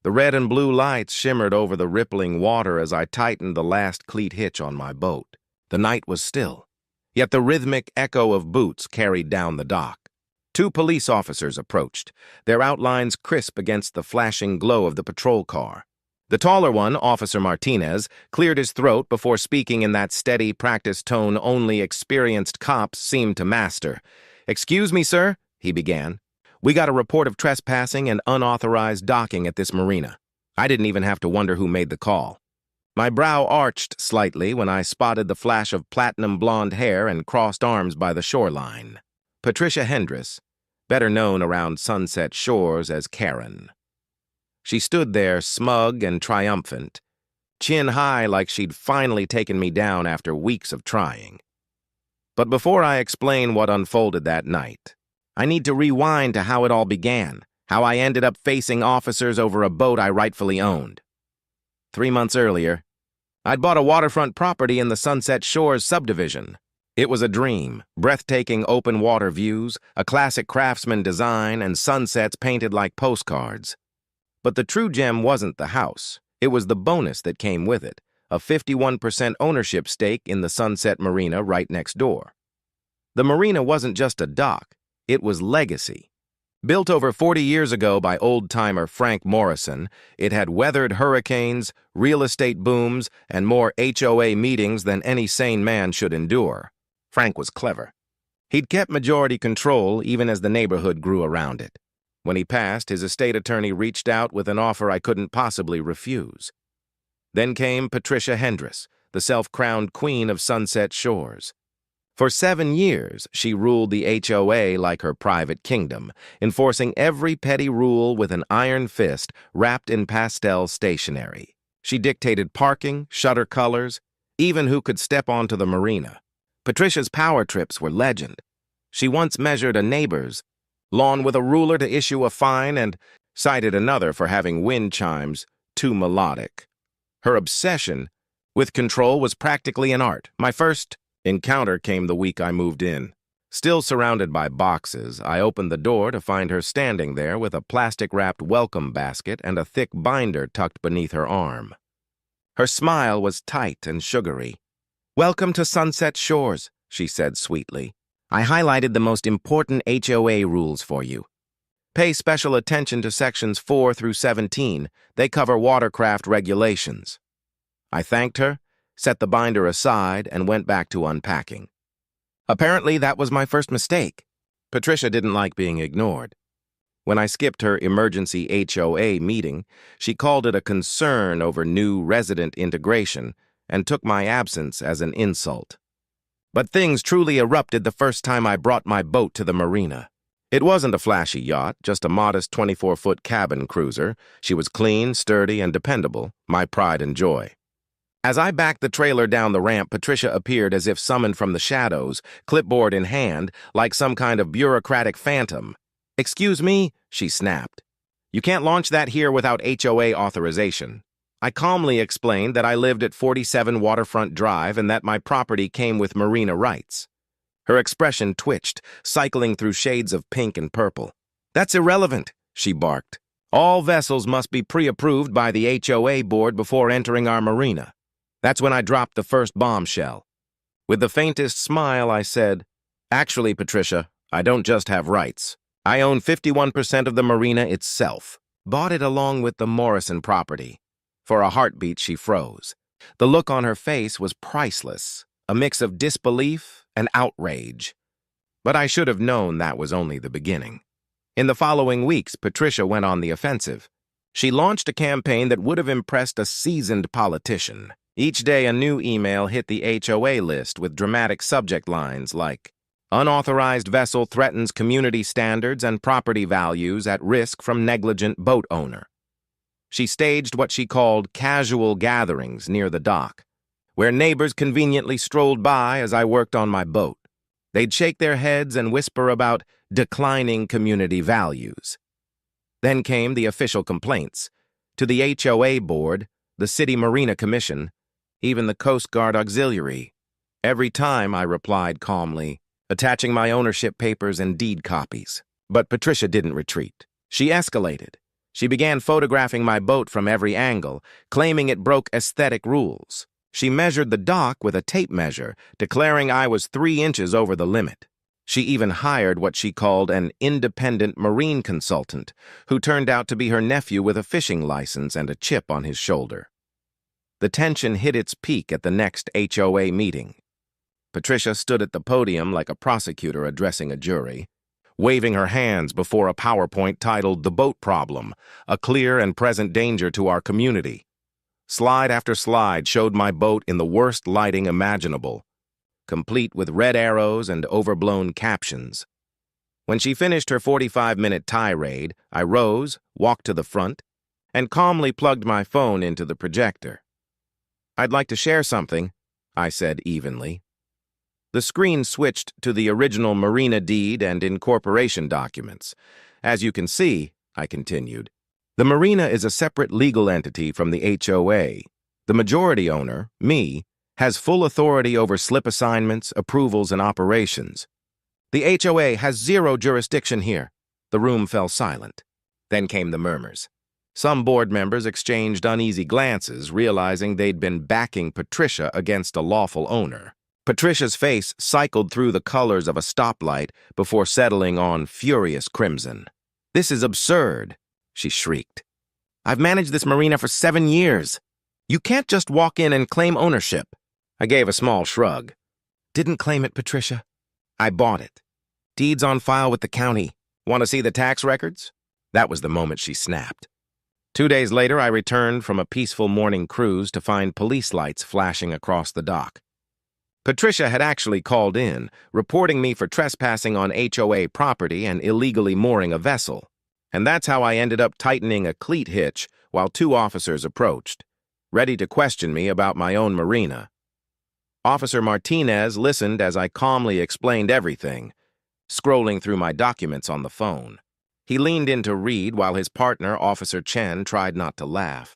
The red and blue lights shimmered over the rippling water as I tightened the last cleat hitch on my boat. The night was still, yet the rhythmic echo of boots carried down the dock. Two police officers approached, their outlines crisp against the flashing glow of the patrol car. The taller one, Officer Martinez, cleared his throat before speaking in that steady, practiced tone only experienced cops seemed to master. "Excuse me, sir," he began. "We got a report of trespassing and unauthorized docking at this marina." I didn't even have to wonder who made the call. My brow arched slightly when I spotted the flash of platinum blonde hair and crossed arms by the shoreline. Patricia Hendress, better known around Sunset Shores as Karen. She stood there smug and triumphant, chin high like she'd finally taken me down after weeks of trying. But before I explain what unfolded that night, I need to rewind to how it all began, how I ended up facing officers over a boat I rightfully owned. 3 months earlier, I'd bought a waterfront property in the Sunset Shores subdivision. It was a dream, breathtaking open water views, a classic craftsman design, and sunsets painted like postcards. But the true gem wasn't the house. It was the bonus that came with it, a 51% ownership stake in the Sunset Marina right next door. The marina wasn't just a dock, it was legacy. Built over 40 years ago by old-timer Frank Morrison, it had weathered hurricanes, real estate booms, and more HOA meetings than any sane man should endure. Frank was clever. He'd kept majority control even as the neighborhood grew around it. When he passed, his estate attorney reached out with an offer I couldn't possibly refuse. Then came Patricia Hendress, the self-crowned queen of Sunset Shores. For 7 years, she ruled the HOA like her private kingdom, enforcing every petty rule with an iron fist wrapped in pastel stationery. She dictated parking, shutter colors, even who could step onto the marina. Patricia's power trips were legend. She once measured a neighbor's lawn with a ruler to issue a fine and cited another for having wind chimes too melodic. Her obsession with control was practically an art. My first encounter came the week I moved in. Still surrounded by boxes, I opened the door to find her standing there with a plastic-wrapped welcome basket and a thick binder tucked beneath her arm. Her smile was tight and sugary. "Welcome to Sunset Shores," she said sweetly. "I highlighted the most important HOA rules for you. Pay special attention to sections 4 through 17. They cover watercraft regulations." I thanked her, set the binder aside, and went back to unpacking. Apparently, that was my first mistake. Patricia didn't like being ignored. When I skipped her emergency HOA meeting, she called it a concern over new resident integration and took my absence as an insult. But things truly erupted the first time I brought my boat to the marina. It wasn't a flashy yacht, just a modest 24-foot cabin cruiser. She was clean, sturdy, and dependable, my pride and joy. As I backed the trailer down the ramp, Patricia appeared as if summoned from the shadows, clipboard in hand, like some kind of bureaucratic phantom. "Excuse me," she snapped. "You can't launch that here without HOA authorization." I calmly explained that I lived at 47 Waterfront Drive and that my property came with marina rights. Her expression twitched, cycling through shades of pink and purple. "That's irrelevant," she barked. "All vessels must be pre-approved by the HOA board before entering our marina." That's when I dropped the first bombshell. With the faintest smile, I said, "Actually, Patricia, I don't just have rights. I own 51% of the marina itself. Bought it along with the Morrison property." For a heartbeat, she froze. The look on her face was priceless, a mix of disbelief and outrage. But I should have known that was only the beginning. In the following weeks, Patricia went on the offensive. She launched a campaign that would have impressed a seasoned politician. Each day, a new email hit the HOA list with dramatic subject lines like, "Unauthorized vessel threatens community standards and property values at risk from negligent boat owner." She staged what she called casual gatherings near the dock, where neighbors conveniently strolled by as I worked on my boat. They'd shake their heads and whisper about declining community values. Then came the official complaints. To the HOA board, the City Marina Commission, even the Coast Guard Auxiliary. Every time I replied calmly, attaching my ownership papers and deed copies. But Patricia didn't retreat. She escalated. She began photographing my boat from every angle, claiming it broke aesthetic rules. She measured the dock with a tape measure, declaring I was 3 inches over the limit. She even hired what she called an independent marine consultant, who turned out to be her nephew with a fishing license and a chip on his shoulder. The tension hit its peak at the next HOA meeting. Patricia stood at the podium like a prosecutor addressing a jury, waving her hands before a PowerPoint titled "The Boat Problem, a Clear and Present Danger to Our Community." Slide after slide showed my boat in the worst lighting imaginable, complete with red arrows and overblown captions. When she finished her 45-minute tirade, I rose, walked to the front, and calmly plugged my phone into the projector. "I'd like to share something," I said evenly. The screen switched to the original Marina deed and incorporation documents. "As you can see," I continued, "the Marina is a separate legal entity from the HOA. The majority owner, me, has full authority over slip assignments, approvals, and operations. The HOA has 0 jurisdiction here." The room fell silent. Then came the murmurs. Some board members exchanged uneasy glances, realizing they'd been backing Patricia against a lawful owner. Patricia's face cycled through the colors of a stoplight before settling on furious crimson. "This is absurd," she shrieked. "I've managed this marina for 7 years. You can't just walk in and claim ownership." I gave a small shrug. "Didn't claim it, Patricia. I bought it. Deeds on file with the county. Want to see the tax records?" That was the moment she snapped. 2 days later, I returned from a peaceful morning cruise to find police lights flashing across the dock. Patricia had actually called in, reporting me for trespassing on HOA property and illegally mooring a vessel. And that's how I ended up tightening a cleat hitch while 2 officers approached, ready to question me about my own marina. Officer Martinez listened as I calmly explained everything, scrolling through my documents on the phone. He leaned in to read while his partner, Officer Chen, tried not to laugh.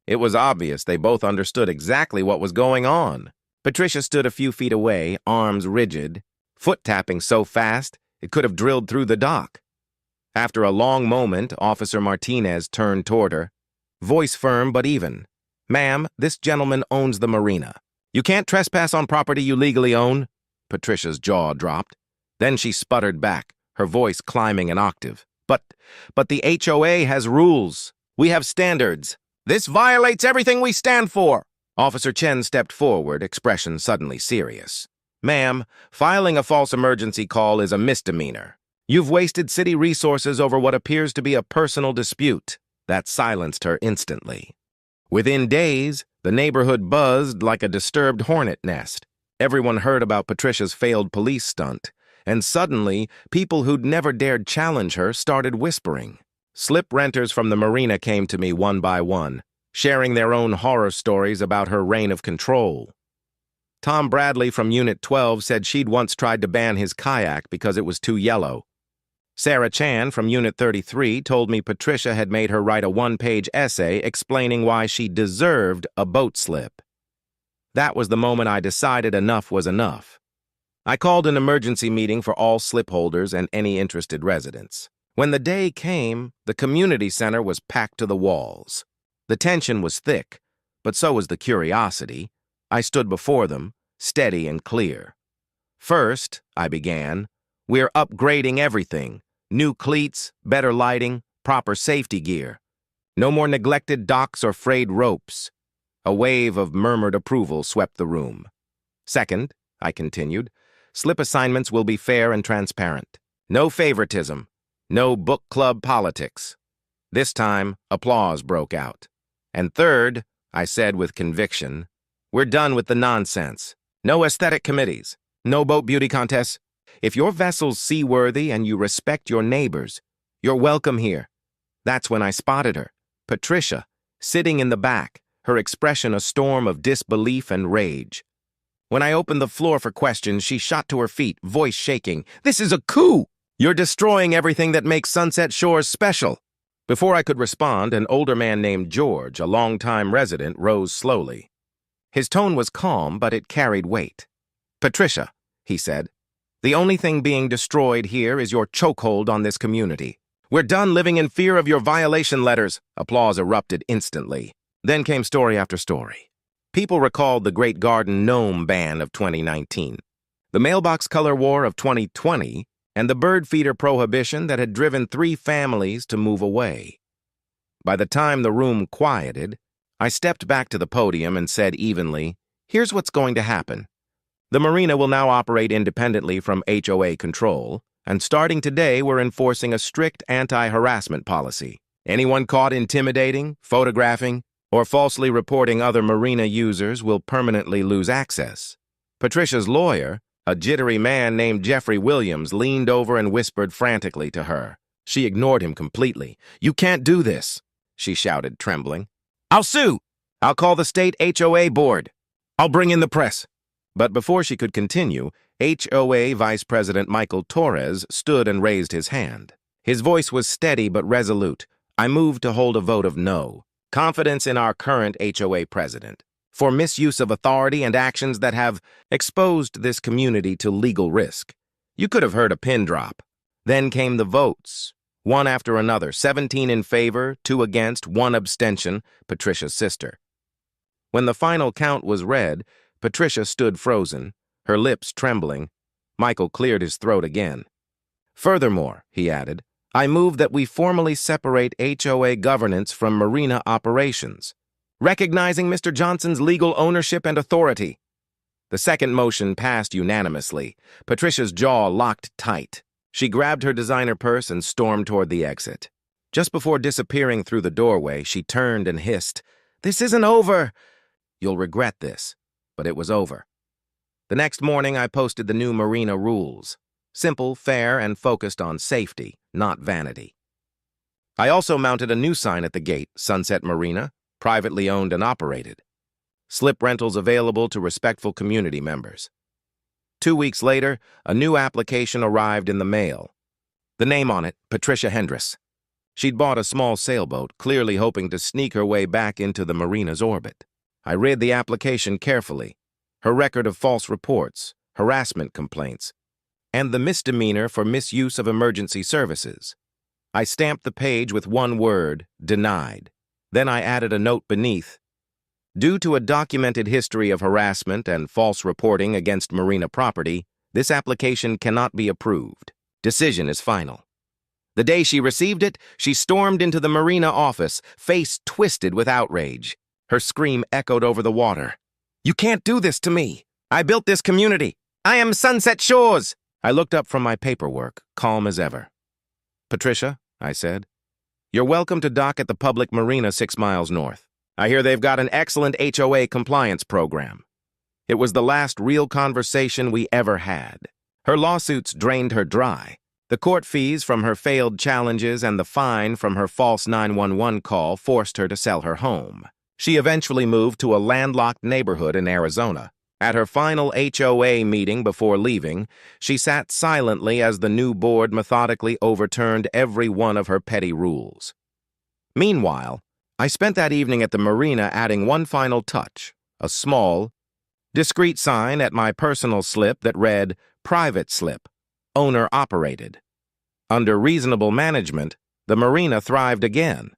It was obvious they both understood exactly what was going on. Patricia stood a few feet away, arms rigid, foot tapping so fast it could have drilled through the dock. After a long moment, Officer Martinez turned toward her, voice firm but even. "Ma'am, this gentleman owns the marina. You can't trespass on property you legally own." Patricia's jaw dropped. Then she sputtered back, her voice climbing an octave. But the HOA has rules. We have standards. This violates everything we stand for." Officer Chen stepped forward, expression suddenly serious. "Ma'am, filing a false emergency call is a misdemeanor. You've wasted city resources over what appears to be a personal dispute." That silenced her instantly. Within days, the neighborhood buzzed like a disturbed hornet nest. Everyone heard about Patricia's failed police stunt, and suddenly, people who'd never dared challenge her started whispering. Slip renters from the marina came to me one by one, sharing their own horror stories about her reign of control. Tom Bradley from Unit 12 said she'd once tried to ban his kayak because it was too yellow. Sarah Chan from Unit 33 told me Patricia had made her write a 1-page essay explaining why she deserved a boat slip. That was the moment I decided enough was enough. I called an emergency meeting for all slip holders and any interested residents. When the day came, the community center was packed to the walls. The tension was thick, but so was the curiosity. I stood before them, steady and clear. "First," I began, "we're upgrading everything. New cleats, better lighting, proper safety gear. No more neglected docks or frayed ropes." A wave of murmured approval swept the room. "Second," I continued, "slip assignments will be fair and transparent. No favoritism, no book club politics." This time, applause broke out. "And third," I said with conviction, "we're done with the nonsense. No aesthetic committees, no boat beauty contests. If your vessel's seaworthy and you respect your neighbors, you're welcome here." That's when I spotted her, Patricia, sitting in the back, her expression a storm of disbelief and rage. When I opened the floor for questions, she shot to her feet, voice shaking. "This is a coup! You're destroying everything that makes Sunset Shores special." Before I could respond, an older man named George, a longtime resident, rose slowly. His tone was calm, but it carried weight. "Patricia," he said, "the only thing being destroyed here is your chokehold on this community. We're done living in fear of your violation letters. Applause erupted instantly. Then came story after story. People recalled the Great Garden Gnome ban of 2019, the mailbox color war of 2020, and the bird feeder prohibition that had driven 3 families to move away. By the time the room quieted, I stepped back to the podium and said evenly, "Here's what's going to happen. The marina will now operate independently from HOA control, and starting today, we're enforcing a strict anti-harassment policy. Anyone caught intimidating, photographing, or falsely reporting other marina users will permanently lose access." Patricia's lawyer, a jittery man named Jeffrey Williams, leaned over and whispered frantically to her. She ignored him completely. "You can't do this," she shouted, trembling. "I'll sue! I'll call the state HOA board. I'll bring in the press." But before she could continue, HOA Vice President Michael Torres stood and raised his hand. His voice was steady but resolute. "I move to hold a vote of no. Confidence in our current HOA president for misuse of authority and actions that have exposed this community to legal risk." You could have heard a pin drop. Then came the votes, one after another, 17 in favor, 2 against, 1 abstention, Patricia's sister. When the final count was read, Patricia stood frozen, her lips trembling. Michael cleared his throat again. "Furthermore," he added, "I move that we formally separate HOA governance from marina operations, recognizing Mr. Johnson's legal ownership and authority." The second motion passed unanimously. Patricia's jaw locked tight. She grabbed her designer purse and stormed toward the exit. Just before disappearing through the doorway, she turned and hissed, "This isn't over." "You'll regret this." But it was over. The next morning, I posted the new marina rules. Simple, fair, and focused on safety, not vanity. I also mounted a new sign at the gate, Sunset Marina, privately owned and operated. Slip rentals available to respectful community members. 2 weeks later, a new application arrived in the mail. The name on it, Patricia Hendress. She'd bought a small sailboat, clearly hoping to sneak her way back into the marina's orbit. I read the application carefully, her record of false reports, harassment complaints, and the misdemeanor for misuse of emergency services. I stamped the page with one word, "denied." Then I added a note beneath. "Due to a documented history of harassment and false reporting against marina property, this application cannot be approved. Decision is final." The day she received it, she stormed into the marina office, face twisted with outrage. Her scream echoed over the water. "You can't do this to me! I built this community! I am Sunset Shores!" I looked up from my paperwork, calm as ever. "Patricia," I said, "you're welcome to dock at the public marina 6 miles north. I hear they've got an excellent HOA compliance program." It was the last real conversation we ever had. Her lawsuits drained her dry. The court fees from her failed challenges and the fine from her false 911 call forced her to sell her home. She eventually moved to a landlocked neighborhood in Arizona. At her final HOA meeting before leaving, she sat silently as the new board methodically overturned every one of her petty rules. Meanwhile, I spent that evening at the marina adding one final touch, a small, discreet sign at my personal slip that read, "Private slip, owner-operated." Under reasonable management, the marina thrived again.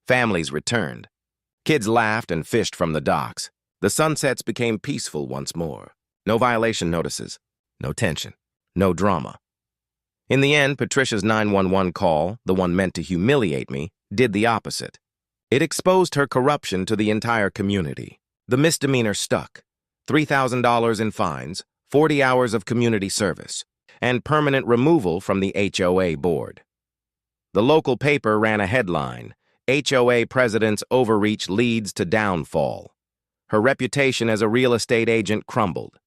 Families returned. Kids laughed and fished from the docks. The sunsets became peaceful once more. No violation notices, no tension, no drama. In the end, Patricia's 911 call, the one meant to humiliate me, did the opposite. It exposed her corruption to the entire community. The misdemeanor stuck. $3,000 in fines, 40 hours of community service, and permanent removal from the HOA board. The local paper ran a headline, "HOA President's Overreach Leads to Downfall." Her reputation as a real estate agent crumbled.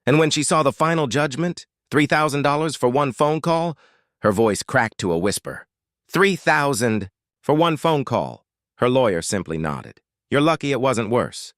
And when she saw the final judgment, $3,000 for one phone call, her voice cracked to a whisper. $3,000 for one phone call. Her lawyer simply nodded. "You're lucky it wasn't worse."